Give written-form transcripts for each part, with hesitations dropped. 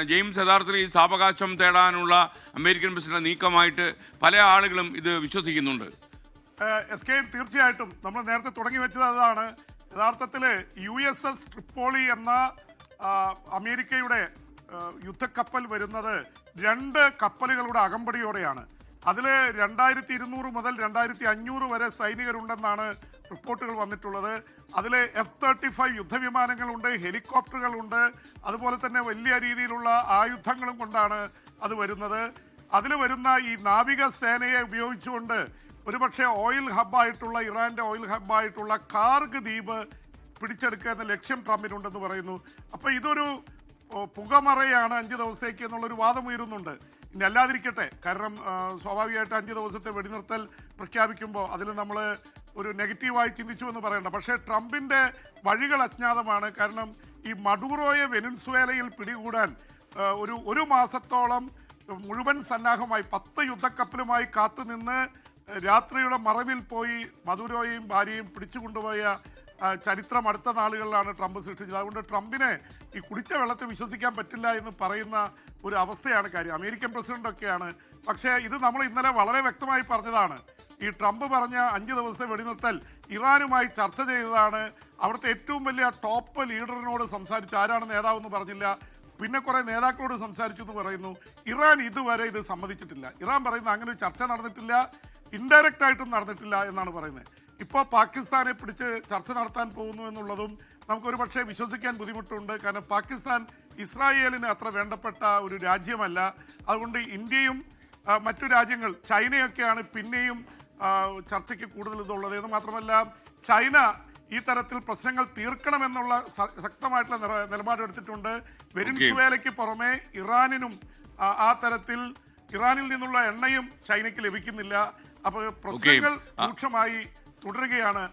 James യഥാർത്ഥത്തിൽ ഈ സാവകാശം തേടാനുള്ള അമേരിക്കൻ പ്രസിഡന്റ് നീക്കമായിട്ട് പല ആളുകളും ഇത് വിശ്വസിക്കുന്നുണ്ട്. തീർച്ചയായിട്ടും നമ്മൾ നേരത്തെ തുടങ്ങി വെച്ചത് അതാണ്. യഥാർത്ഥത്തിൽ USS ട്രിപ്പോളി എന്ന അമേരിക്കയുടെ യുദ്ധക്കപ്പൽ വരുന്നത് 2 കപ്പലുകളുടെ അകമ്പടിയോടെയാണ്. അതിൽ 2200 മുതൽ 2500 വരെ സൈനികരുണ്ടെന്നാണ് റിപ്പോർട്ടുകൾ വന്നിട്ടുള്ളത്. അതിൽ F-35 യുദ്ധവിമാനങ്ങളുണ്ട്, ഹെലികോപ്റ്ററുകളുണ്ട്, അതുപോലെ തന്നെ വലിയ രീതിയിലുള്ള ആയുധങ്ങളും കൊണ്ടാണ് അത് വരുന്നത്. അതിൽ വരുന്ന ഈ നാവികസേനയെ ഉപയോഗിച്ചുകൊണ്ട് ഒരുപക്ഷെ ഓയിൽ ഹബ്ബായിട്ടുള്ള ഇറാൻ്റെ ഓയിൽ ഹബ്ബായിട്ടുള്ള കാർഗ് ദ്വീപ് പിടിച്ചെടുക്കുക എന്ന ലക്ഷ്യം ട്രംപിനുണ്ടെന്ന് പറയുന്നു. അപ്പോൾ ഇതൊരു പുകമറയാണ് 5 ദിവസത്തേക്ക് എന്നുള്ളൊരു വാദം ഉയരുന്നുണ്ട്. ഇനി അല്ലാതിരിക്കട്ടെ, കാരണം സ്വാഭാവികമായിട്ട് 5 ദിവസത്തെ വെടിനിർത്തൽ പ്രഖ്യാപിക്കുമ്പോൾ അതിൽ നമ്മൾ ഒരു നെഗറ്റീവായി ചിന്തിച്ചു എന്ന് പറയണ്ട. പക്ഷേ ട്രംപിൻ്റെ വഴികൾ അജ്ഞാതമാണ്. കാരണം ഈ മഡൂറോയെ വെനിൻസുവേലയിൽ പിടികൂടാൻ ഒരു മാസത്തോളം മുഴുവൻ സന്നാഹമായി 10 യുദ്ധക്കപ്പലുമായി കാത്തുനിന്ന് രാത്രിയുടെ മറവിൽ പോയി മഡൂറോയെയും ഭാര്യയും പിടിച്ചുകൊണ്ടുപോയ ചരിത്രം അടുത്ത നാളുകളിലാണ് ട്രംപ് സൃഷ്ടിച്ചത്. അതുകൊണ്ട് ട്രംപിനെ ഈ കുടിച്ച വെള്ളത്തെ വിശ്വസിക്കാൻ പറ്റില്ല എന്ന് പറയുന്ന ഒരു അവസ്ഥയാണ് കാര്യം. അമേരിക്കൻ പ്രസിഡന്റൊക്കെയാണ്. പക്ഷേ ഇത് നമ്മൾ ഇന്നലെ വളരെ വ്യക്തമായി പറഞ്ഞതാണ്. ഈ ട്രംപ് പറഞ്ഞ 5 ദിവസത്തെ വെടിനിർത്തൽ ഇറാനുമായി ചർച്ച ചെയ്തതാണ്. അവിടുത്തെ ഏറ്റവും വലിയ ടോപ്പ് ലീഡറിനോട് സംസാരിച്ചു. ആരാണ് നേതാവെന്ന് പറഞ്ഞില്ല. പിന്നെ കുറേ നേതാക്കളോട് സംസാരിച്ചു എന്ന് പറയുന്നു. ഇറാൻ ഇതുവരെ ഇത് സമ്മതിച്ചിട്ടില്ല. ഇറാൻ പറയുന്നത് അങ്ങനെ ചർച്ച നടന്നിട്ടില്ല, ഇൻഡയറക്റ്റ് ആയിട്ടും നടന്നിട്ടില്ല എന്നാണ് പറയുന്നത്. ഇപ്പോൾ പാകിസ്ഥാനെ പിടിച്ച് ചർച്ച നടത്താൻ പോകുന്നു എന്നുള്ളതും നമുക്കൊരു പക്ഷേ വിശ്വസിക്കാൻ ബുദ്ധിമുട്ടുണ്ട്. കാരണം പാകിസ്ഥാൻ ഇസ്രായേലിന് അത്ര വേണ്ടപ്പെട്ട ഒരു രാജ്യമല്ല. അതുകൊണ്ട് ഇന്ത്യയും മറ്റു രാജ്യങ്ങൾ, ചൈനയൊക്കെയാണ് പിന്നെയും ചർച്ചയ്ക്ക് കൂടുതൽ ഇതുള്ളത്. എന്ന് മാത്രമല്ല, ചൈന ഈ തരത്തിൽ പ്രശ്നങ്ങൾ തീർക്കണമെന്നുള്ള ശക്തമായിട്ടുള്ള നിലപാടെടുത്തിട്ടുണ്ട്. വെനിൻസുവേലയ്ക്ക് പുറമെ ഇറാനിനും ആ തരത്തിൽ ഇറാനിൽ നിന്നുള്ള എണ്ണയും ചൈനയ്ക്ക് ലഭിക്കുന്നില്ല. അപ്പോൾ പ്രശ്നങ്ങൾ രൂക്ഷമായി തുടരുകയാണ്.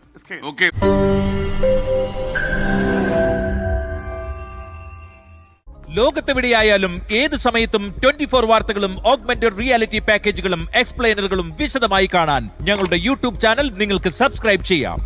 ലോകത്തെവിടെയായാലും ഏത് സമയത്തും 24 വാർത്തകളും ഓഗ്മെന്റഡ് റിയാലിറ്റി പാക്കേജുകളും എക്സ്പ്ലെയിനറുകളും വിശദമായി കാണാൻ ഞങ്ങളുടെ YouTube ചാനൽ നിങ്ങൾക്ക് സബ്സ്ക്രൈബ് ചെയ്യാം.